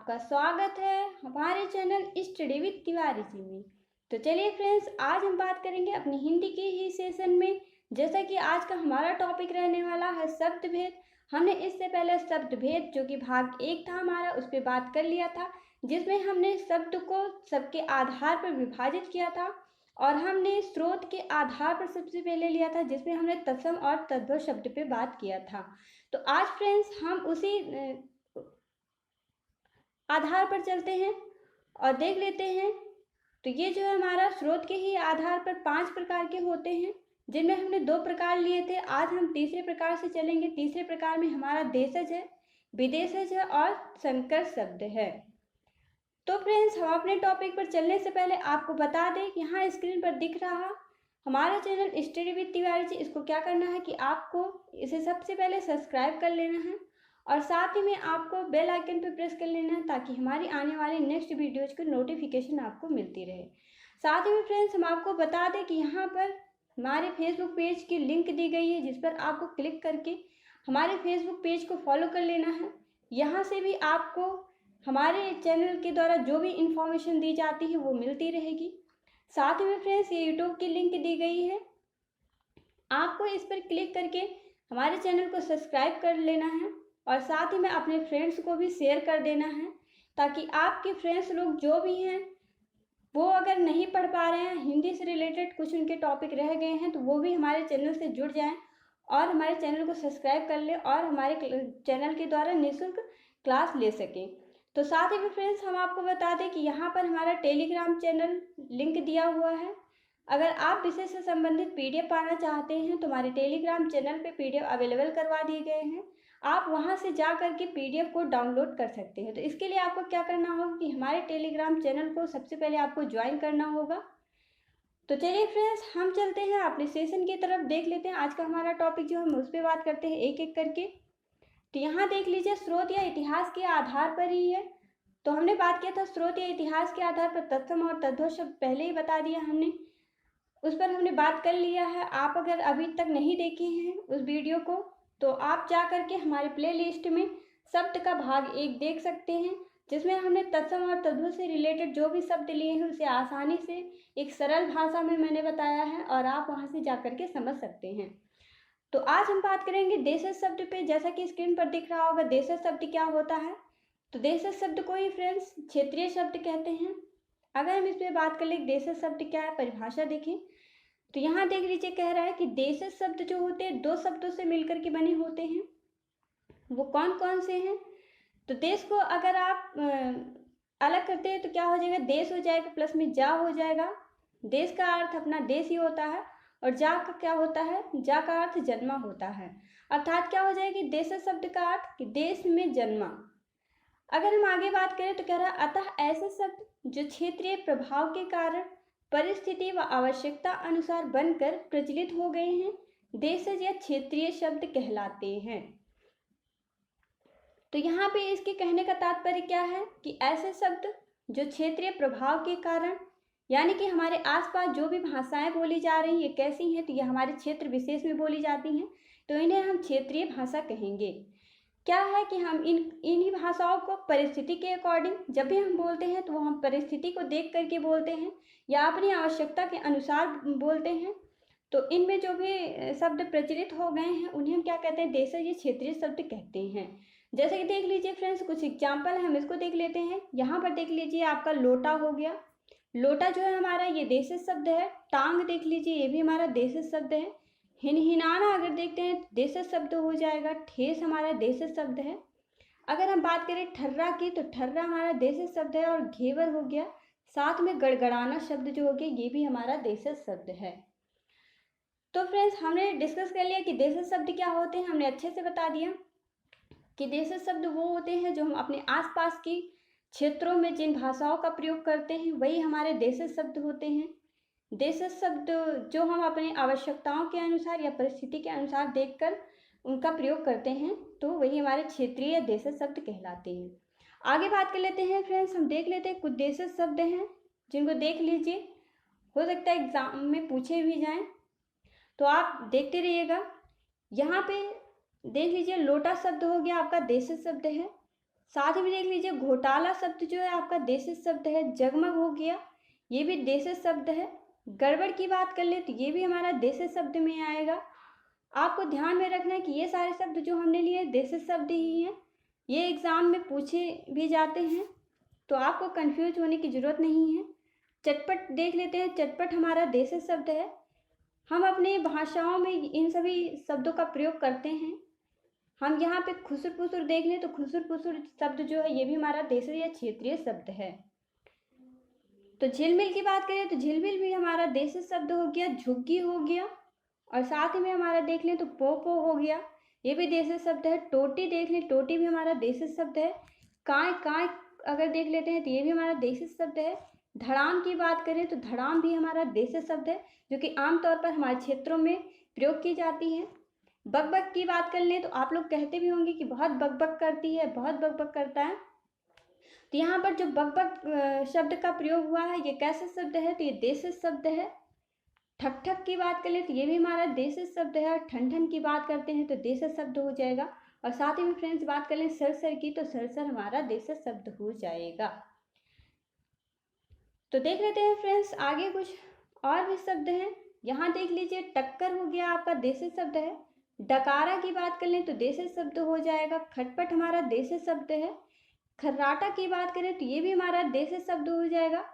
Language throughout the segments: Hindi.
आपका स्वागत है हमारे channel study with Tiwari ji में। तो चलिए फ्रेंड्स, आज हम बात करेंगे अपनी हिंदी के ही सेशन में। जैसा कि आज का हमारा टॉपिक रहने वाला है शब्द भेद। हमने इससे पहले शब्द भेद जो कि भाग 1 था हमारा, उस पर बात कर लिया था, जिसमें हमने शब्द को सबके आधार पर विभाजित किया था और हमने स्रोत के आधार पर सबसे पहले लिया था, जिसमें हमने तत्सम और तद्भव शब्द पे बात किया था। तो आज फ्रेंड्स हम उसी आधार पर चलते हैं और देख लेते हैं। तो ये जो है हमारा स्रोत के ही आधार पर 5 प्रकार के होते हैं, जिनमें हमने 2 प्रकार लिए थे। आज हम तीसरे प्रकार से चलेंगे। तीसरे प्रकार में हमारा देशज है, विदेशज है और संकर शब्द है। तो फ्रेंड्स, हम अपने टॉपिक पर चलने से पहले आपको बता दें कि यहाँ स्क्रीन पर दिख रहा हमारा channel study with Tiwari ji, इसको क्या करना है कि आपको इसे सबसे पहले सब्सक्राइब कर लेना है और साथ ही में आपको बेल आइकन पर प्रेस कर लेना है, ताकि हमारी आने वाली नेक्स्ट वीडियोज की नोटिफिकेशन आपको मिलती रहे। साथ ही में फ्रेंड्स, हम आपको बता दें कि यहाँ पर हमारे फेसबुक पेज की लिंक दी गई है, जिस पर आपको क्लिक करके हमारे फेसबुक पेज को फॉलो कर लेना है। यहाँ से भी आपको हमारे चैनल के द्वारा जो भी इंफॉर्मेशन दी जाती है वो मिलती रहेगी। साथ ही में फ्रेंड्स, ये यूट्यूब की लिंक दी गई है, आपको इस पर क्लिक करके हमारे चैनल को सब्सक्राइब कर लेना है और साथ ही में अपने फ्रेंड्स को भी शेयर कर देना है, ताकि आपके फ्रेंड्स लोग जो भी हैं वो अगर नहीं पढ़ पा रहे हैं, हिंदी से रिलेटेड कुछ उनके टॉपिक रह गए हैं, तो वो भी हमारे चैनल से जुड़ जाएं और हमारे चैनल को सब्सक्राइब कर लें और हमारे चैनल के द्वारा निःशुल्क क्लास ले सकें। तो साथ ही में फ्रेंड्स, हम आपको बता दें कि यहाँ पर हमारा टेलीग्राम चैनल लिंक दिया हुआ है। अगर आप विषय से संबंधित पीडीएफ पाना चाहते हैं तो हमारे टेलीग्राम चैनल पे पीडीएफ अवेलेबल करवा दिए गए हैं। आप वहां से जा करके पीडीएफ को डाउनलोड कर सकते हैं। तो इसके लिए आपको क्या करना होगा कि हमारे टेलीग्राम चैनल को सबसे पहले आपको ज्वाइन करना होगा। तो चलिए फ्रेंड्स, हम चलते हैं अपने सेशन की तरफ, देख लेते हैं आज का हमारा टॉपिक जो हम उस पर बात करते हैं एक एक करके। तो यहाँ देख लीजिए, स्रोत या इतिहास के आधार पर ही है। तो हमने बात किया था स्रोत या इतिहास के आधार पर तत्सम और तद्भव शब्द पहले ही बता दिया हमने, उस पर हमने बात कर लिया है। आप अगर अभी तक नहीं देखे हैं उस वीडियो को, तो आप जा करके हमारे प्लेलिस्ट में शब्द का भाग 1 देख सकते हैं, जिसमें हमने तत्सम और तद्भव से रिलेटेड जो भी शब्द लिए हैं उसे आसानी से एक सरल भाषा में मैंने बताया है और आप वहां से जा करके समझ सकते हैं। तो आज हम बात करेंगे देशज शब्द पे। जैसा कि स्क्रीन पर दिख रहा होगा, देशज शब्द क्या होता है। तो देशज शब्द को ही फ्रेंड्स क्षेत्रीय शब्द कहते हैं। अगर हम इस पर बात कर ले देशज शब्द क्या है, परिभाषा देखें, तो यहाँ देख लीजिए, कह रहा है कि देशज शब्द जो होते हैं 2 शब्दों से मिलकर के बने होते हैं। वो कौन कौन से हैं? तो देश को अगर आप अलग करते हैं तो क्या हो जाएगा, देश हो जाएगा प्लस में जा हो जाएगा। देश का अर्थ अपना देश ही होता है और जा का क्या होता है, जा का अर्थ जन्मा होता है। अर्थात क्या हो जाएगी देशज शब्द का अर्थ कि देश में जन्मा। अगर हम आगे बात करें तो कह रहा है अतः ऐसे शब्द जो क्षेत्रीय प्रभाव के कारण परिस्थिति व आवश्यकता अनुसार बनकर प्रचलित हो गए हैं, देशज या क्षेत्रीय शब्द कहलाते हैं। तो यहाँ पे इसके कहने का तात्पर्य क्या है कि ऐसे शब्द जो क्षेत्रीय प्रभाव के कारण, यानी कि हमारे आसपास जो भी भाषाएं बोली जा रही हैं कैसी हैं, तो ये हमारे क्षेत्र विशेष में बोली जाती हैं, तो इन्हें हम क्षेत्रीय भाषा कहेंगे। क्या है कि हम इन्हीं भाषाओं को परिस्थिति के अकॉर्डिंग जब भी हम बोलते हैं तो वो हम परिस्थिति को देख करके बोलते हैं या अपनी आवश्यकता के अनुसार बोलते हैं। तो इनमें जो भी शब्द प्रचलित हो गए हैं उन्हें हम क्या कहते हैं, देशज या क्षेत्रीय शब्द कहते हैं। जैसे कि देख लीजिए फ्रेंड्स, कुछ एग्जाम्पल है, हम इसको देख लेते हैं। यहाँ पर देख लीजिए आपका लोटा हो गया, लोटा जो है हमारा ये देशज शब्द है। टांग देख लीजिए, ये भी हमारा देशज शब्द है। हिनहिनाना अगर देखते हैं देशज शब्द हो जाएगा। ठेस हमारा देशज शब्द है। अगर हम बात करें ठर्रा की, तो ठर्रा हमारा देशज शब्द है और घेवर हो गया। साथ में गड़गड़ाना शब्द जो हो गया ये भी हमारा देशज शब्द है। तो फ्रेंड्स, हमने डिस्कस कर लिया कि देशज शब्द क्या होते हैं। हमने अच्छे से बता दिया कि देशज शब्द वो होते हैं जो हम अपने आसपास की क्षेत्रों में जिन भाषाओं का प्रयोग करते हैं वही हमारे देशज शब्द होते हैं। देशज शब्द जो हम अपनी आवश्यकताओं के अनुसार या परिस्थिति के अनुसार देखकर उनका प्रयोग करते हैं, तो वही हमारे क्षेत्रीय देशज शब्द कहलाते हैं। आगे बात कर लेते हैं फ्रेंड्स, हम देख लेते हैं कुछ देशज शब्द हैं जिनको देख लीजिए, हो सकता है एग्जाम में पूछे भी जाएं, तो आप देखते रहिएगा। यहाँ पे देख लीजिए, लोटा शब्द हो गया आपका देशज शब्द है। साथ में देख लीजिए घोटाला शब्द जो है आपका देशज शब्द है। जगमग हो गया, ये भी देशज शब्द है। गड़बड़ की बात कर ले तो ये भी हमारा देशज शब्द में आएगा। आपको ध्यान में रखना है कि ये सारे शब्द जो हमने लिए देशज शब्द ही हैं, ये एग्ज़ाम में पूछे भी जाते हैं, तो आपको कंफ्यूज होने की ज़रूरत नहीं है। चटपट देख लेते हैं, चटपट हमारा देशज शब्द है। हम अपने भाषाओं में इन सभी शब्दों का प्रयोग करते हैं। हम यहाँ पे खुसुर पुसुर देख लें तो खुसुर पुसुर शब्द जो है ये भी हमारा देशज या क्षेत्रीय शब्द है। तो झिलमिल की बात करें तो झिलमिल भी हमारा देशज शब्द हो गया। झुग्गी हो गया, और साथ में हमारा देख लें तो पोपो हो गया, ये भी देशज शब्द है। टोटी देख लें, टोटी भी हमारा देशज शब्द है। काय काय अगर देख लेते हैं तो ये भी हमारा देशज शब्द है। धड़ाम की बात करें तो धड़ाम भी हमारा देशज शब्द है, जो कि आमतौर पर हमारे क्षेत्रों में प्रयोग की जाती है। बकबक की बात कर लें तो आप लोग कहते भी होंगे कि बहुत बकबक करती है, बहुत बकबक करता है। तो यहाँ पर जो बकबक शब्द का प्रयोग हुआ है ये कैसा शब्द है, तो ये देशज शब्द है। ठक ठक की बात कर ले तो ये भी हमारा देशज शब्द है। ठन ठन की बात करते हैं तो देशज शब्द हो जाएगा। और साथ ही में फ्रेंड्स बात कर लें सरसर की तो सरसर हमारा देशज शब्द हो जाएगा। तो देख लेते हैं फ्रेंड्स आगे कुछ और भी शब्द हैं। यहाँ देख लीजिए टक्कर हो गया आपका देशज शब्द है। डकारा की बात कर लें तो देशज शब्द हो जाएगा। खटपट हमारा देशज शब्द है। खर्राटा की बात करें तो ये भी हमारा देशज शब्द हो जाएगा।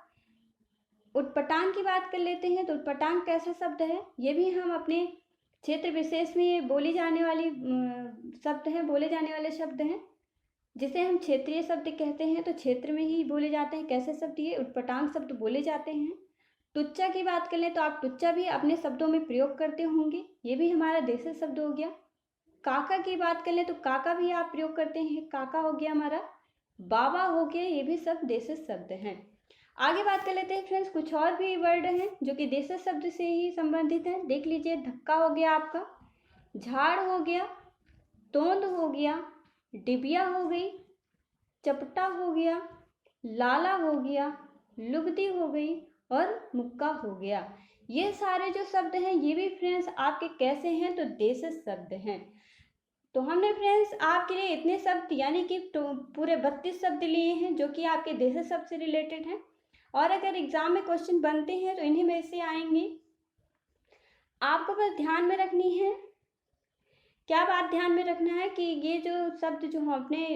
उटपटांग की बात कर लेते हैं तो उटपटांग कैसा शब्द है, ये भी हम अपने क्षेत्र विशेष में बोली जाने वाली शब्द हैं, बोले जाने वाले शब्द हैं, जिसे हम क्षेत्रीय शब्द कहते हैं। तो क्षेत्र में ही बोले जाते हैं। कैसे शब्द ये उटपटांग शब्द बोले जाते हैं। टुच्चा की बात कर लें तो आप टुच्चा भी अपने शब्दों में प्रयोग करते होंगे, ये भी हमारा देशज शब्द हो गया। काका की बात कर लें तो काका भी आप प्रयोग करते हैं, काका हो गया हमारा। बाबा हो गया, ये भी सब देशज शब्द हैं। आगे बात कर लेते हैं फ्रेंड्स, कुछ और भी वर्ड हैं जो कि देशज शब्द से ही संबंधित हैं। देख लीजिए धक्का हो गया आपका, झाड़ हो गया, तोंद हो गया, डिबिया हो गई, चपटा हो गया, लाला हो गया, लुगदी हो गई और मुक्का हो गया। ये सारे जो शब्द हैं ये भी फ्रेंड्स आपके कैसे हैं, तो देशज शब्द हैं। तो हमने फ्रेंड्स आपके लिए इतने शब्द यानी कि पूरे 32 शब्द लिए हैं जो कि आपके देशज शब्द से रिलेटेड हैं। और अगर एग्जाम में क्वेश्चन बनते हैं तो इन्हीं में से आएंगे। आपको बस ध्यान में रखनी है, क्या बात ध्यान में रखना है कि ये जो शब्द जो हम अपने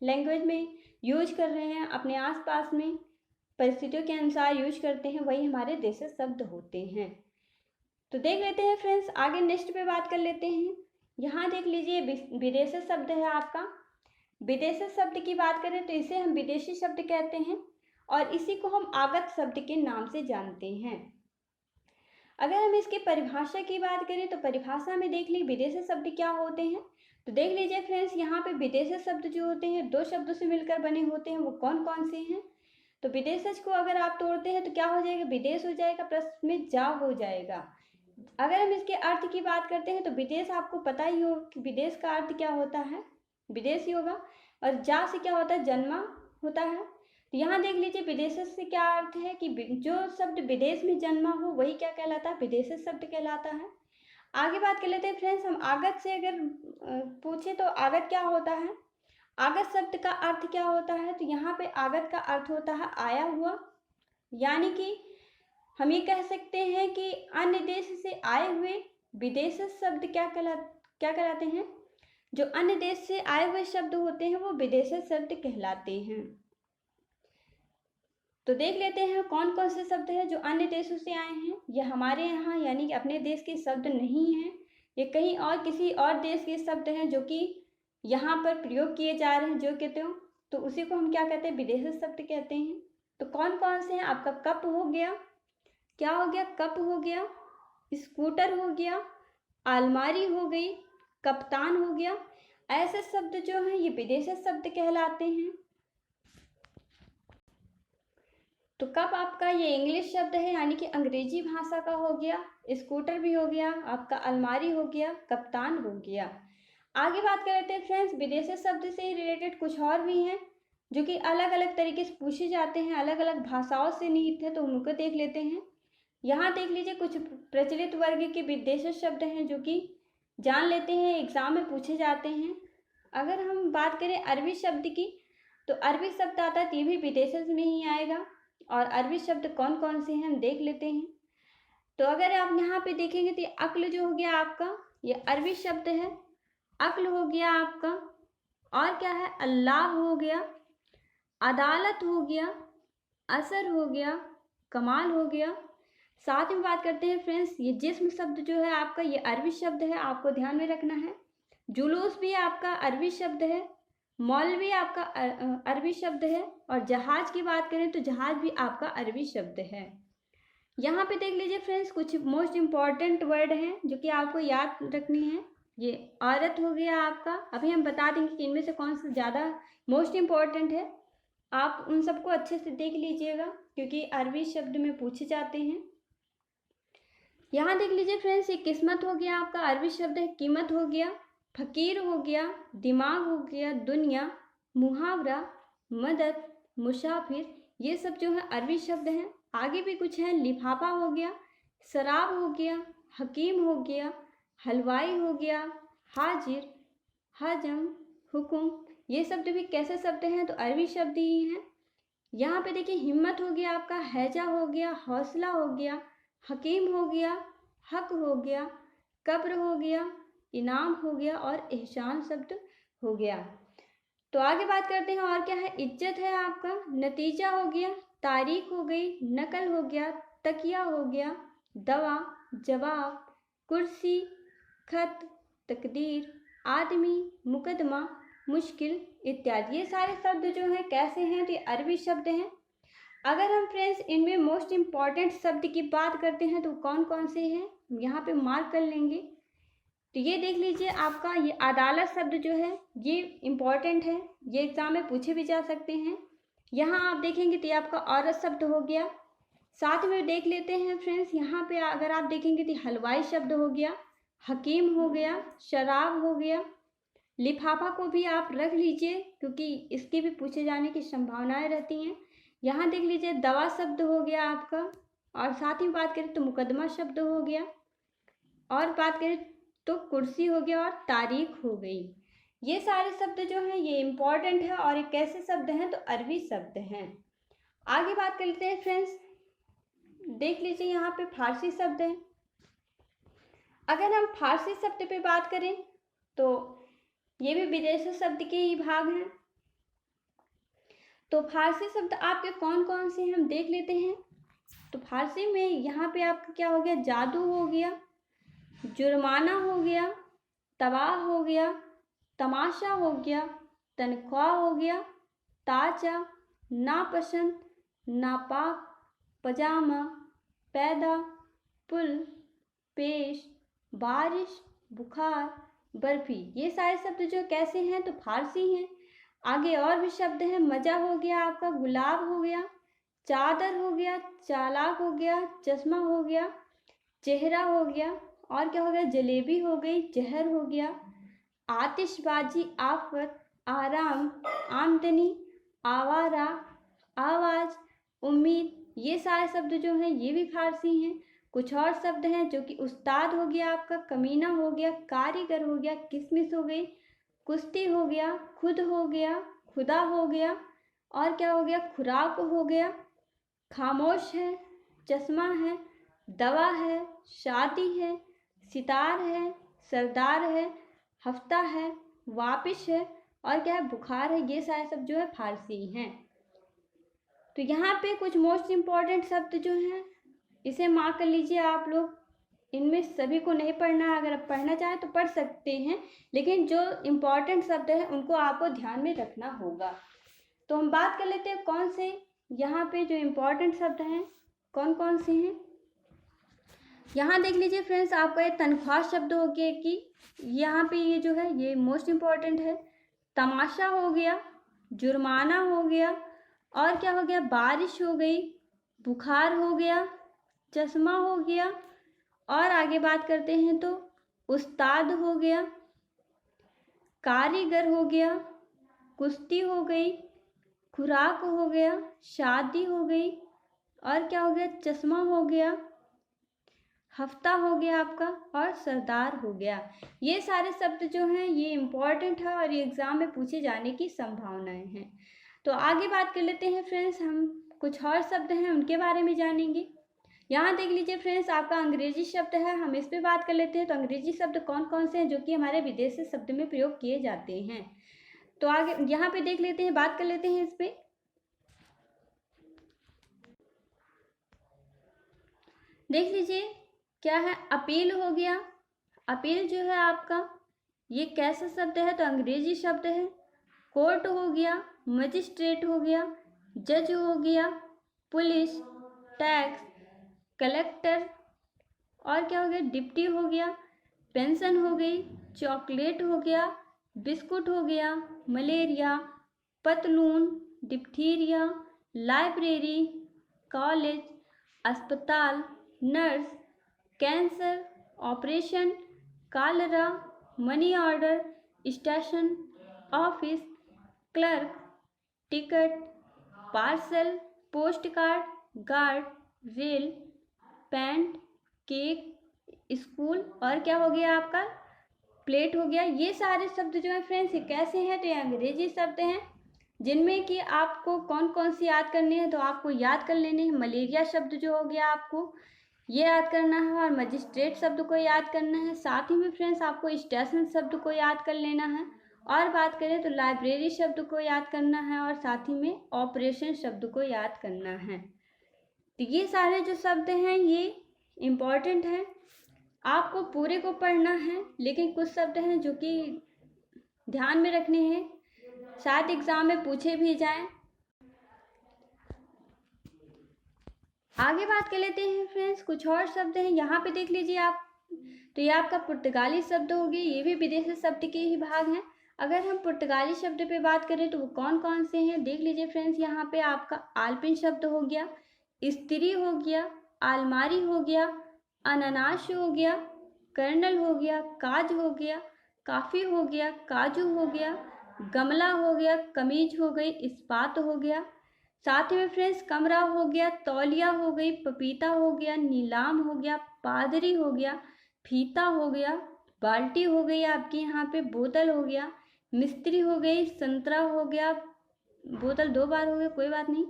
लैंग्वेज में यूज कर रहे हैं, अपने आसपास में परिस्थितियों के अनुसार यूज करते हैं, वही हमारे देशज शब्द होते हैं। तो देख लेते हैं फ्रेंड्स आगे नेक्स्ट पे बात कर लेते हैं। यहाँ देख लीजिए विदेशज शब्द है आपका। विदेशज शब्द की बात करें तो इसे हम विदेशी शब्द कहते हैं और इसी को हम आगत शब्द के नाम से जानते हैं। अगर हम इसकी परिभाषा की बात करें तो परिभाषा में देख लीजिए विदेशी शब्द क्या होते हैं। तो देख लीजिए फ्रेंड्स यहाँ पे विदेशी शब्द जो होते हैं दो शब्दों से मिलकर बने होते हैं, वो कौन कौन से हैं। तो विदेशज को अगर आप तोड़ते हैं तो क्या हो जाएगा, विदेश हो जाएगा, प्लस में जा हो जाएगा। अगर हम इसके अर्थ की बात करते हैं तो विदेश आपको पता ही हो कि विदेश का अर्थ क्या होता है, विदेश ही होगा। और जा से क्या होता है, जन्मा होता है। तो यहाँ देख लीजिए विदेशज से क्या अर्थ है कि जो शब्द विदेश में जन्मा हो वही क्या कहलाता है, विदेशज शब्द कहलाता है। आगे बात कर लेते हैं फ्रेंड्स हम आगत से। अगर पूछे तो आगत क्या होता है, आगत शब्द का अर्थ क्या होता है। तो यहाँ पे आगत का अर्थ होता है आया हुआ, यानी कि हम ये कह सकते हैं कि अन्य देश से आए हुए विदेशज शब्द क्या कहलाते हैं, जो अन्य देश से आए हुए शब्द होते हैं वो विदेशज शब्द कहलाते हैं। तो देख लेते हैं कौन कौन से शब्द हैं जो अन्य देशों से आए हैं। ये हमारे यहाँ यानी कि अपने देश के शब्द नहीं हैं, ये कहीं और किसी और देश के शब्द हैं जो कि यहाँ पर प्रयोग किए जा रहे हैं, जो कहते हो तो उसी को हम क्या कहते हैं, विदेशज शब्द कहते हैं। तो कौन कौन से हैं, आपका कप हो गया, क्या हो गया, कप हो गया, स्कूटर हो गया, अलमारी हो गई, कप्तान हो गया। ऐसे शब्द जो हैं ये विदेशज शब्द कहलाते हैं। तो कप आपका ये इंग्लिश शब्द है यानी कि अंग्रेजी भाषा का हो गया, स्कूटर भी हो गया आपका, अलमारी हो गया, कप्तान हो गया। आगे बात कर लेते हैं फ्रेंड्स विदेशी शब्द से ही रिलेटेड कुछ और भी हैं जो कि अलग अलग तरीके से पूछे जाते हैं, अलग अलग भाषाओं से निहित है, तो उनको देख लेते हैं। यहाँ देख लीजिए कुछ प्रचलित वर्ग के विदेशी शब्द हैं जो कि जान लेते हैं, एग्जाम में पूछे जाते हैं। अगर हम बात करें अरबी शब्द की तो अरबी शब्द आता है तो ये भी विदेशज में ही आएगा। और अरबी शब्द कौन कौन से हैं हम देख लेते हैं। तो अगर आप यहाँ पे देखेंगे तो ये अक्ल जो हो गया आपका, ये अरबी शब्द है। अक्ल हो गया आपका, और क्या है, अल्लाह हो गया, अदालत हो गया, असर हो गया, कमाल हो गया। साथ में बात करते हैं फ्रेंड्स, ये जिस्म शब्द जो है आपका, ये अरबी शब्द है, आपको ध्यान में रखना है। जुलूस भी आपका अरबी शब्द है, मौल भी आपका अरबी शब्द है। और जहाज की बात करें तो जहाज भी आपका अरबी शब्द है। यहाँ पे देख लीजिए फ्रेंड्स, कुछ मोस्ट इम्पॉर्टेंट वर्ड हैं जो कि आपको याद रखनी है। ये औरत हो गया आपका, अभी हम बता देंगे कि इनमें से कौन सा ज़्यादा मोस्ट इम्पॉर्टेंट है। आप उन सबको अच्छे से देख लीजिएगा क्योंकि अरबी शब्द में पूछे जाते हैं। यहाँ देख लीजिए फ्रेंड्स, ये किस्मत हो गया आपका, अरबी शब्द है। कीमत हो गया, फकीर हो गया, दिमाग हो गया, दुनिया, मुहावरा, मदद, मुसाफिर, ये सब जो है अरबी शब्द हैं। आगे भी कुछ है, लिफाफा हो गया, शराब हो गया, हकीम हो गया, हलवाई हो गया, हाजिर, हजम, हुकुम, ये शब्द भी कैसे शब्द हैं तो अरबी शब्द ही हैं। यहाँ पे देखिए, हिम्मत हो गया आपका, हैजा हो गया, हौसला हो गया, हकीम हो गया, हक हो गया, कब्र हो गया, इनाम हो गया और एहसान शब्द हो गया। तो आगे बात करते हैं और क्या है, इज्जत है आपका, नतीजा हो गया, तारीख हो गई, नकल हो गया, तकिया हो गया, दवा, जवाब, कुर्सी, खत, तकदीर, आदमी, मुकदमा, मुश्किल इत्यादि। ये सारे शब्द जो हैं कैसे हैं तो ये अरबी शब्द हैं। अगर हम फ्रेंड्स इनमें मोस्ट इम्पॉर्टेंट शब्द की बात करते हैं तो कौन कौन से हैं यहाँ पे मार्क कर लेंगे। तो ये देख लीजिए आपका, ये अदालत शब्द जो है ये इम्पॉर्टेंट है, ये एग्जाम में पूछे भी जा सकते हैं। यहाँ आप देखेंगे तो ये आपका औरत शब्द हो गया। साथ में देख लेते हैं फ्रेंड्स, यहाँ पे अगर आप देखेंगे तो हलवाई शब्द हो गया, हकीम हो गया, शराब हो गया। लिफाफा को भी आप रख लीजिए क्योंकि इसके भी पूछे जाने की संभावनाएं रहती हैं। यहाँ देख लीजिए, दवा शब्द हो गया आपका। और साथ ही बात करें तो मुकदमा शब्द हो गया, और बात करें तो कुर्सी हो गया और तारीख हो गई। ये सारे शब्द जो हैं ये इम्पॉर्टेंट है और ये कैसे शब्द हैं तो अरबी शब्द हैं। आगे बात कर लेते हैं फ्रेंड्स, देख लीजिए यहाँ पे फारसी शब्द है। अगर हम फारसी शब्द पे बात करें तो ये भी विदेशी शब्द के ही भाग हैं। तो फारसी शब्द आपके कौन कौन से हैं हम देख लेते हैं। तो फारसी में यहाँ पे आपका क्या हो गया, जादू हो गया, जुर्माना हो गया, तबाह हो गया, तमाशा हो गया, तनख्वाह हो गया, ताजा, नापसंद, नापाक, पजामा, पैदा, पुल, पेश, बारिश, बुखार, बर्फी। ये सारे शब्द जो कैसे हैं तो फारसी हैं। आगे और भी शब्द हैं, मजा हो गया आपका, गुलाब हो गया, चादर हो गया, चालाक हो गया, चश्मा हो गया, चेहरा हो गया, और क्या हो गया, जलेबी हो गई, जहर हो गया, आतिशबाजी, आफत, आराम, आमदनी, आवारा, आवाज, उम्मीद। ये सारे शब्द जो हैं ये भी फारसी हैं। कुछ और शब्द हैं जो कि उस्ताद हो गया आपका, कमीना हो गया, कारीगर हो गया, किसमिस हो गई, कुश्ती हो गया, खुद हो गया, खुदा हो गया, और क्या हो गया, खुराक हो गया, खामोश है, चश्मा है, दवा है, शादी है, सितार है, सरदार है, हफ्ता है, वापिस है, और क्या है, बुखार है। ये सारे शब्द जो है फारसी हैं। तो यहाँ पे कुछ मोस्ट इम्पॉर्टेंट शब्द जो हैं इसे मार्क कर लीजिए आप लोग। इनमें सभी को नहीं पढ़ना है, अगर आप पढ़ना चाहें तो पढ़ सकते हैं, लेकिन जो इम्पॉर्टेंट शब्द हैं उनको आपको ध्यान में रखना होगा। तो हम बात कर लेते हैं कौन से यहाँ पे जो इम्पॉर्टेंट शब्द हैं कौन कौन से हैं। यहाँ देख लीजिए फ्रेंड्स, आपका ये तनख्वाह शब्द हो गया कि यहाँ पे ये जो है ये मोस्ट इम्पॉर्टेंट है। तमाशा हो गया, जुर्माना हो गया, और क्या हो गया, बारिश हो गई, बुखार हो गया, चश्मा हो गया, और आगे बात करते हैं तो उस्ताद हो गया, कारीगर हो गया, कुश्ती हो गई, खुराक हो गया, शादी हो गई, और क्या हो गया, चश्मा हो गया, हफ्ता हो गया आपका, और सरदार हो गया। ये सारे शब्द जो हैं ये इम्पॉर्टेंट है और ये एग्ज़ाम में पूछे जाने की संभावनाएं हैं। तो आगे बात कर लेते हैं फ्रेंड्स, हम कुछ और शब्द हैं उनके बारे में जानेंगे। यहाँ देख लीजिए फ्रेंड्स, आपका अंग्रेजी शब्द है, हम इस पे बात कर लेते हैं। तो अंग्रेजी शब्द कौन कौन से हैं जो कि हमारे विदेशी शब्द में प्रयोग किए जाते हैं। तो आगे यहाँ पे देख लेते हैं, बात कर लेते हैं इस पे। देख लीजिए क्या है, अपील हो गया। अपील जो है आपका ये कैसा शब्द है, तो अंग्रेजी शब्द है। कोर्ट हो गया, मजिस्ट्रेट हो गया, जज हो गया, पुलिस, टैक्स, कलेक्टर, और क्या हो गया, डिप्टी हो गया, पेंशन हो गई, चॉकलेट हो गया, बिस्कुट हो गया, मलेरिया, पतलून, डिप्थीरिया, लाइब्रेरी, कॉलेज, अस्पताल, nurse, cancer, operation, Kalra, money order, station, office, clerk, ticket, parcel, post card, guard, rail, pant, cake, school, और क्या हो गया आपका, प्लेट हो गया। ये सारे शब्द जो है फ्रेंड्स ये कैसे हैं, तो ये अंग्रेजी शब्द हैं, जिनमें कि आपको कौन कौन सी याद करनी है, तो आपको याद कर लेने हैं। मलेरिया शब्द जो हो गया आपको ये याद करना है, और मजिस्ट्रेट शब्द को याद करना है। साथ ही में फ्रेंड्स आपको स्टेशन शब्द को याद कर लेना है, और बात करें तो लाइब्रेरी शब्द को याद करना है, और साथ ही में ऑपरेशन शब्द को याद करना है। तो ये सारे जो शब्द हैं ये इम्पॉर्टेंट हैं, आपको पूरे को पढ़ना है, लेकिन कुछ शब्द हैं जो कि ध्यान में रखने हैं, शायद एग्जाम में पूछे भी जाएं। आगे बात कर लेते हैं फ्रेंड्स, कुछ और शब्द हैं, यहाँ पे देख लीजिए आप। तो ये आपका पुर्तगाली शब्द हो गए, ये भी विदेशी शब्द के ही भाग हैं। अगर हम पुर्तगाली शब्द पे बात करें तो वो कौन कौन से हैं, देख लीजिए फ्रेंड्स। यहाँ पे आपका आलपिन शब्द हो गया, स्त्री हो गया, आलमारी हो गया, अनानास हो गया, कर्नल हो गया, काज हो गया, काफ़ी हो गया, काजू हो गया, गमला हो गया, कमीज हो गई, इस्पात हो गया। साथ में फ्रेंड्स कमरा हो गया, तौलिया हो गई, पपीता हो गया, नीलाम हो गया, पादरी हो गया, फीता हो गया, बाल्टी हो गई आपके यहाँ पे, बोतल हो गया, मिस्त्री हो गई, संतरा हो गया, बोतल 2 बार हो गया कोई बात नहीं,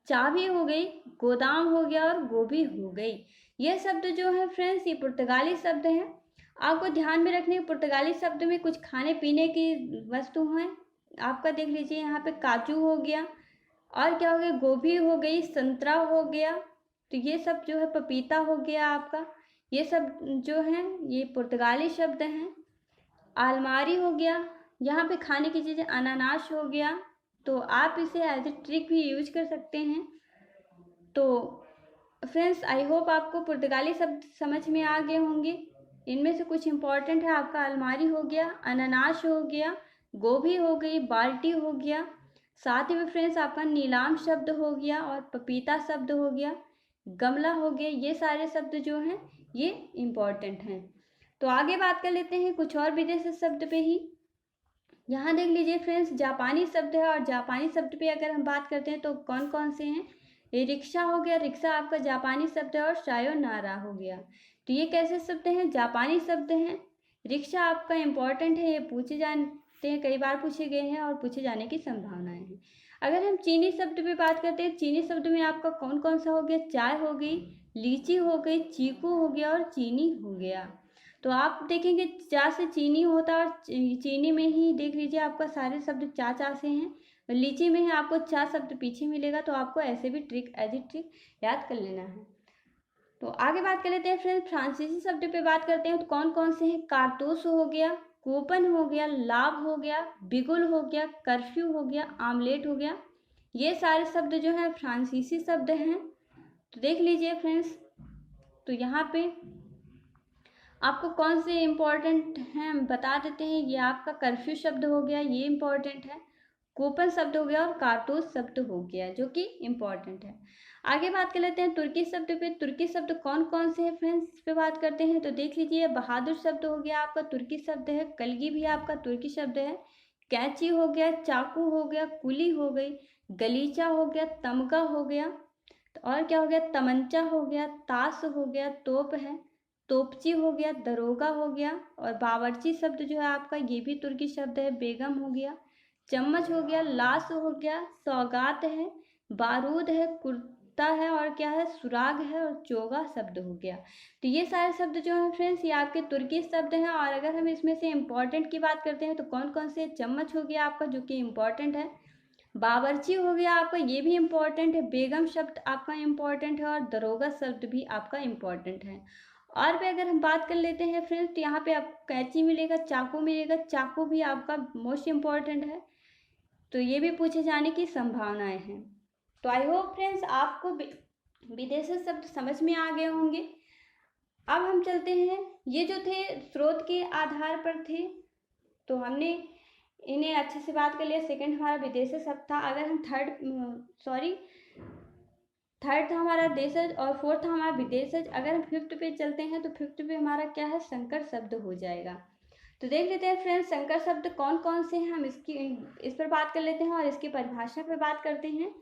चाबी हो गई, गोदाम हो गया, और गोभी हो गई। ये शब्द जो है फ्रेंड्स ये पुर्तगाली शब्द हैं। आपको ध्यान में रखने, पुर्तगाली शब्द में कुछ खाने पीने की वस्तु हैं। आपका देख लीजिए यहाँ पे काजू हो गया, और क्या हो गया, गोभी हो गई, संतरा हो गया, तो ये सब जो है, पपीता हो गया आपका, ये सब जो हैं ये पुर्तगाली शब्द हैं। आलमारी हो गया, यहाँ पे खाने की चीज़ें, अनानास हो गया, तो आप इसे एज ए ट्रिक भी यूज कर सकते हैं। तो फ्रेंड्स आई होप आपको पुर्तगाली शब्द समझ में आ गए होंगे। इनमें से कुछ इम्पॉर्टेंट है, आपका अलमारी हो गया, अनानास हो गया, गोभी हो गई, बाल्टी हो गया, साथ ही में फ्रेंड्स आपका नीलाम शब्द हो गया, और पपीता शब्द हो गया, गमला हो गया। ये सारे शब्द जो हैं ये इम्पॉर्टेंट हैं। तो आगे बात कर लेते हैं कुछ और विदेशी शब्द पे ही। यहाँ देख लीजिए फ्रेंड्स, जापानी शब्द है, और जापानी शब्द पे अगर हम बात करते हैं तो कौन कौन से हैं, ये रिक्शा हो गया, रिक्शा आपका जापानी शब्द है, और सायोनारा हो गया। तो ये कैसे शब्द हैं, जापानी शब्द हैं। रिक्शा आपका इम्पॉर्टेंट है, ये पूछे जाते हैं, कई बार पूछे गए हैं, और पूछे जाने की संभावनाएं हैं। अगर हम चीनी शब्द पे बात करते हैं, चीनी शब्द में आपका कौन कौन सा हो गया, चाय हो गई, लीची हो गई, चीकू हो गया, और चीनी हो गया। तो आप देखेंगे चा से चीनी होता है, और चीनी में ही देख लीजिए आपका सारे शब्द चा से हैं, और लीची में ही आपको चा शब्द पीछे मिलेगा। तो आपको ऐसे भी ट्रिक एज ए ट्रिक याद कर लेना है। तो आगे बात कर लेते हैं फ्रेंड्स, फ्रांसीसी शब्द पे बात करते हैं तो कौन कौन से हैं, कारतूस हो गया, कूपन हो गया, लाभ हो गया, बिगुल हो गया, कर्फ्यू हो गया, आमलेट हो गया। ये सारे शब्द जो हैं फ्रांसीसी शब्द हैं। तो देख लीजिए फ्रेंड्स, तो यहाँ पे आपको कौन से इम्पोर्टेंट हैं हम बता देते हैं। ये आपका कर्फ्यू शब्द हो गया, ये इम्पोर्टेंट है, कूपन शब्द हो गया, और कारतूस शब्द हो गया जो कि इम्पोर्टेंट है। आगे बात कर लेते हैं तुर्की शब्द पे। तुर्की शब्द कौन कौन से हैं फ्रेंड्स, इस पे बात करते हैं। तो देख लीजिए, बहादुर शब्द हो गया आपका, तुर्की शब्द है। कलगी भी आपका तुर्की शब्द है। कैंची हो गया, चाकू हो गया, कुली हो गई, गलीचा हो गया, तमगा हो गया, और क्या हो गया, तमंचा हो गया, ताश हो गया, तोप है, तोपची हो गया, दरोगा हो गया, और बावर्ची शब्द जो है आपका ये भी तुर्की शब्द है। बेगम हो गया, चम्मच हो गया, लाश हो गया, सौगात है, बारूद है, कुर्ता है, और क्या है, सुराग है, और चोगा शब्द हो गया। तो ये सारे शब्द जो हैं फ्रेंड्स ये आपके तुर्की शब्द हैं। और अगर हम इसमें से इम्पोर्टेंट की बात करते हैं तो कौन कौन से, चम्मच हो गया आपका जो कि इम्पोर्टेंट है, बावर्ची हो गया आपका, ये भी इम्पोर्टेंट है, बेगम शब्द आपका इम्पोर्टेंट है, और दरोगा शब्द भी आपका इम्पोर्टेंट है। और भी अगर हम बात कर लेते हैं फ्रेंड्स तो यहाँ पे आपको कैंची मिलेगा, चाकू मिलेगा, चाकू भी आपका मोस्ट इम्पॉर्टेंट है। तो ये भी पूछे जाने की संभावनाएं हैं। तो आई होप फ्रेंड्स आपको विदेशी शब्द समझ में आ गए होंगे। अब हम चलते हैं, ये जो थे स्रोत के आधार पर थे, तो हमने इन्हें अच्छे से बात कर लिया। सेकंड हमारा विदेशी शब्द था। अगर हम थर्ड था हमारा देशज और फोर्थ था हमारा विदेशज। अगर हम फिफ्थ पे चलते हैं तो फिफ्थ पे हमारा क्या है, संकर शब्द हो जाएगा। तो देख लेते हैं फ्रेंड्स संकर शब्द कौन कौन से हैं, हम इस पर बात कर लेते हैं और इसकी परिभाषा पे बात करते हैं।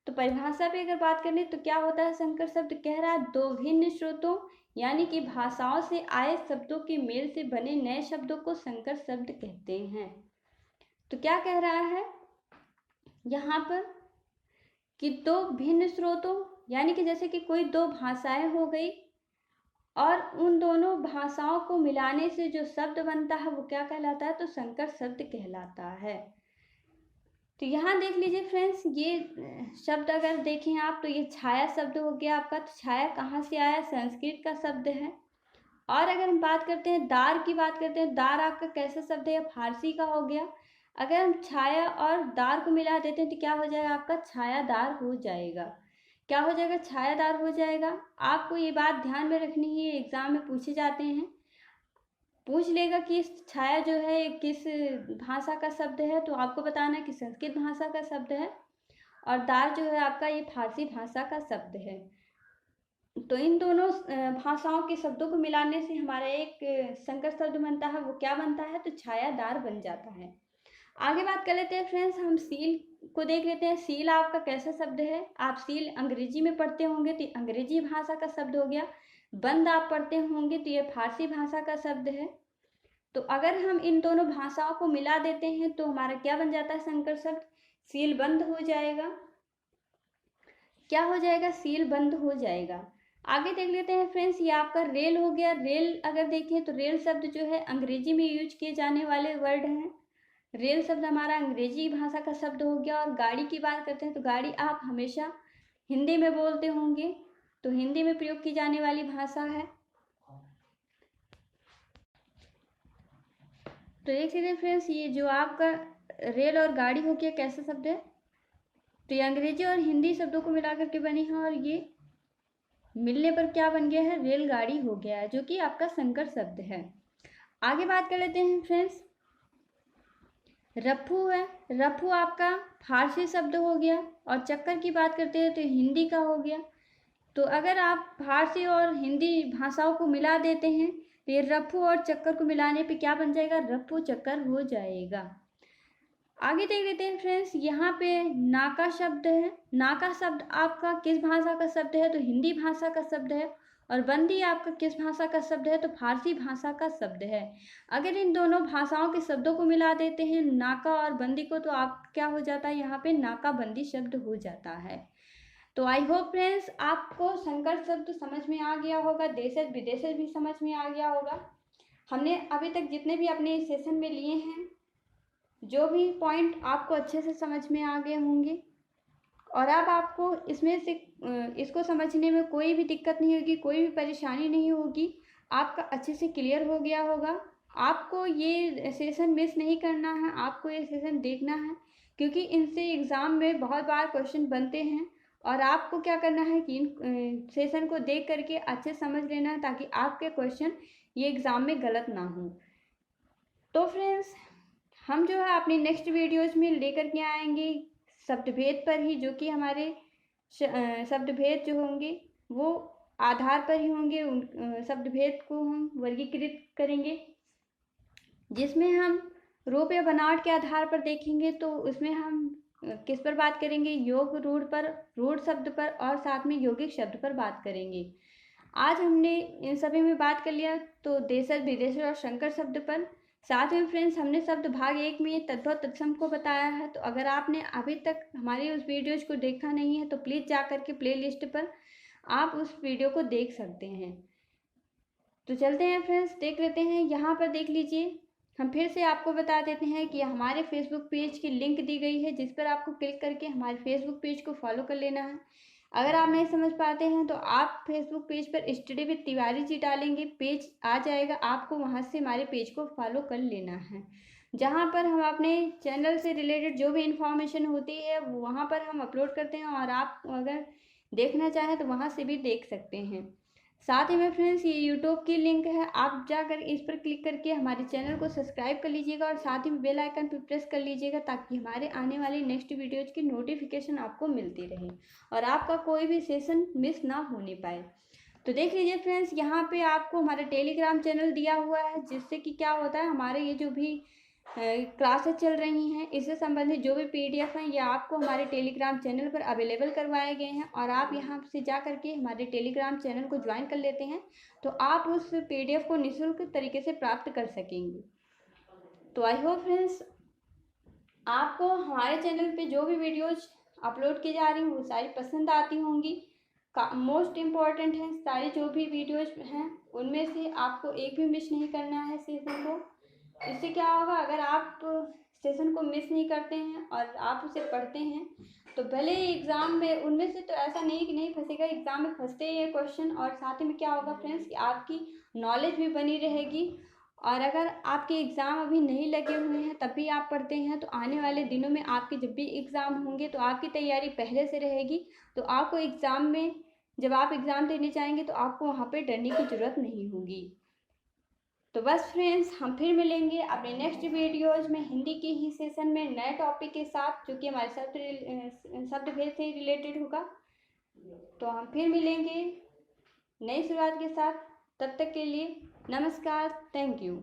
तो परिभाषा पे अगर बात करें तो क्या होता है संकर शब्द, कह रहा है दो भिन्न स्रोतों यानी कि भाषाओं से आए शब्दों के मेल से बने नए शब्दों को संकर शब्द कहते हैं। तो क्या कह रहा है यहाँ पर कि दो भिन्न स्रोतों, यानी कि जैसे कि कोई दो भाषाएं हो गई और उन दोनों भाषाओं को मिलाने से जो शब्द बनता है वो क्या कहलाता है, तो संकर शब्द कहलाता है। तो यहाँ देख लीजिए फ्रेंड्स, ये शब्द अगर देखें आप तो ये छाया शब्द हो गया आपका। तो छाया कहाँ से आया, संस्कृत का शब्द है। और अगर हम बात करते हैं दार की, बात करते हैं, दार आपका कैसा शब्द है, फारसी का हो गया। अगर हम छाया और दार को मिला देते हैं तो क्या हो जाएगा, आपका छायादार हो जाएगा। क्या हो जाएगा, छायादार हो जाएगा। आपको ये बात ध्यान में रखनी है, एग्जाम में पूछे जाते हैं, पूछ लेगा कि छाया जो है किस भाषा का शब्द है, तो आपको बताना है कि संस्कृत भाषा का शब्द है, और दार जो है आपका ये फारसी भाषा का शब्द है। तो इन दोनों भाषाओं के शब्दों को मिलाने से हमारा एक संकर शब्द बनता है, वो क्या बनता है, तो छायादार बन जाता है। आगे बात कर लेते हैं फ्रेंड्स, हम सील को देख लेते हैं। सील आपका कैसा शब्द है, आप सील अंग्रेजी में पढ़ते होंगे तो अंग्रेजी भाषा का शब्द हो गया। बंद आप पढ़ते होंगे तो ये फारसी भाषा का शब्द है। तो अगर हम इन दोनों भाषाओं को मिला देते हैं तो हमारा क्या बन जाता है संकर शब्द, सील बंद हो जाएगा। क्या हो जाएगा, सील बंद हो जाएगा। आगे देख लेते हैं फ्रेंड्स, ये आपका रेल हो गया। रेल अगर देखें तो रेल शब्द जो है अंग्रेजी में यूज किए जाने वाले वर्ड हैं। रेल शब्द हमारा अंग्रेजी भाषा का शब्द हो गया। और गाड़ी की बात करते हैं तो गाड़ी आप हमेशा हिंदी में बोलते होंगे, तो हिंदी में प्रयोग की जाने वाली भाषा है। तो देख लीजिए फ्रेंड्स, ये जो आपका रेल और गाड़ी हो गया कैसा शब्द है, तो ये अंग्रेजी और हिंदी शब्दों को मिला करके बनी है, और ये मिलने पर क्या बन गया है, रेलगाड़ी हो गया है, जो कि आपका संकर शब्द है। आगे बात कर लेते हैं फ्रेंड्स, रफ्फू है। रफ्फू आपका फारसी शब्द हो गया। और चक्कर की बात करते हैं तो हिंदी का हो गया। तो अगर आप फारसी और हिंदी भाषाओं को मिला देते हैं तो ये रफ्फू और चक्कर को मिलाने पे क्या बन जाएगा, रफ्फू चक्कर हो जाएगा। आगे देख लेते हैं फ्रेंड्स, यहाँ पे नाका शब्द है। नाका शब्द आपका किस भाषा का शब्द है, तो हिंदी भाषा का शब्द है। और बंदी आपका किस भाषा का शब्द है, तो फारसी भाषा का शब्द है। अगर इन दोनों भाषाओं के शब्दों को मिला देते हैं नाका और बंदी को, तो आप क्या हो जाता है, यहाँ पे नाका बंदी शब्द हो जाता है। तो आई होप फ्रेंड्स आपको संकर शब्द समझ में आ गया होगा, देशज विदेशज भी समझ में आ गया होगा। हमने अभी तक जितने भी अपने सेशन में लिए हैं, जो भी पॉइंट आपको अच्छे से समझ में आ गए होंगे, और अब आपको इसमें से इसको समझने में कोई भी दिक्कत नहीं होगी, कोई भी परेशानी नहीं होगी, आपका अच्छे से क्लियर हो गया होगा। आपको ये सेशन मिस नहीं करना है, आपको ये सेशन देखना है, क्योंकि इनसे एग्ज़ाम में बहुत बार क्वेश्चन बनते हैं, और आपको क्या करना है कि इन सेशन को देख करके अच्छे समझ लेना है, ताकि आपके क्वेश्चन ये एग्ज़ाम में गलत ना हो। तो फ्रेंड्स हम जो है अपनी नेक्स्ट वीडियोज़ में लेकर के आएंगे शब्दभेद पर ही, जो कि हमारे शब्दभेद जो होंगे वो आधार पर ही होंगे। शब्दभेद को हम वर्गीकृत करेंगे, जिसमें हम रूप या बनावट के आधार पर देखेंगे। तो उसमें हम किस पर बात करेंगे, योग रूढ़ पर, रूढ़ शब्द पर, और साथ में यौगिक शब्द पर बात करेंगे। आज हमने इन सभी में बात कर लिया, तो देशज विदेशज और संकर शब्द पर। साथ में फ्रेंड्स हमने शब्द भाग 1 में तद्भव तत्सम को बताया है। तो अगर आपने अभी तक हमारी उस वीडियोज़ को देखा नहीं है तो प्लीज़ जा कर के प्लेलिस्ट पर आप उस वीडियो को देख सकते हैं। तो चलते हैं फ्रेंड्स, देख लेते हैं। यहाँ पर देख लीजिए, हम फिर से आपको बता देते हैं कि हमारे फेसबुक पेज की लिंक दी गई है, जिस पर आपको क्लिक करके हमारे फेसबुक पेज को फॉलो कर लेना है। अगर आप नहीं समझ पाते हैं तो आप फेसबुक पेज पर स्टडी विद तिवारी जी डालेंगे, पेज आ जाएगा, आपको वहाँ से हमारे पेज को फॉलो कर लेना है, जहाँ पर हम अपने चैनल से रिलेटेड जो भी इंफॉर्मेशन होती है वो वहाँ पर हम अपलोड करते हैं, और आप अगर देखना चाहें तो वहाँ से भी देख सकते हैं। साथ ही में फ्रेंड्स ये यूट्यूब की लिंक है, आप जाकर इस पर क्लिक करके हमारे चैनल को सब्सक्राइब कर लीजिएगा और साथ ही में बेल आइकन पर प्रेस कर लीजिएगा, ताकि हमारे आने वाली नेक्स्ट वीडियोज़ की नोटिफिकेशन आपको मिलती रहे और आपका कोई भी सेशन मिस ना होने पाए। तो देख लीजिए फ्रेंड्स, यहाँ पे आपको हमारा टेलीग्राम चैनल दिया हुआ है, जिससे कि क्या होता है, हमारे ये जो भी क्लासेस चल रही हैं इससे संबंधित जो भी पीडीएफ हैं ये आपको हमारे टेलीग्राम चैनल पर अवेलेबल करवाए गए हैं, और आप यहाँ से जा करके हमारे टेलीग्राम चैनल को ज्वाइन कर लेते हैं तो आप उस पीडीएफ को निःशुल्क तरीके से प्राप्त कर सकेंगे। तो आई होप फ्रेंड्स आपको हमारे चैनल पे जो भी वीडियोज अपलोड की जा रही हैं वो सारी पसंद आती होंगी। मोस्ट इम्पॉर्टेंट है, सारी जो भी वीडियोज हैं उनमें से आपको एक भी मिस नहीं करना है सेशन को। इससे क्या होगा, अगर आप सेशन को मिस नहीं करते हैं और आप उसे पढ़ते हैं तो भले ही एग्ज़ाम में उनमें से तो ऐसा नहीं कि नहीं फंसेगा, एग्ज़ाम में फंसते ही ये क्वेश्चन, और साथ ही में क्या होगा फ्रेंड्स कि आपकी नॉलेज भी बनी रहेगी। और अगर आपके एग्ज़ाम अभी नहीं लगे हुए हैं तब भी आप पढ़ते हैं तो आने वाले दिनों में आपके जब भी एग्ज़ाम होंगे तो आपकी तैयारी पहले से रहेगी, तो आपको एग्ज़ाम में जब आप एग्ज़ाम देने जाएंगे तो आपको वहाँ पे डरने की ज़रूरत नहीं होगी। तो बस फ्रेंड्स, हम फिर मिलेंगे अपने नेक्स्ट वीडियोज़ में हिंदी के ही सेशन में नए टॉपिक के साथ, जो कि हमारे शब्द भेद से रिलेटेड होगा। तो हम फिर मिलेंगे नई शुरुआत के साथ, तब तक के लिए नमस्कार, थैंक यू।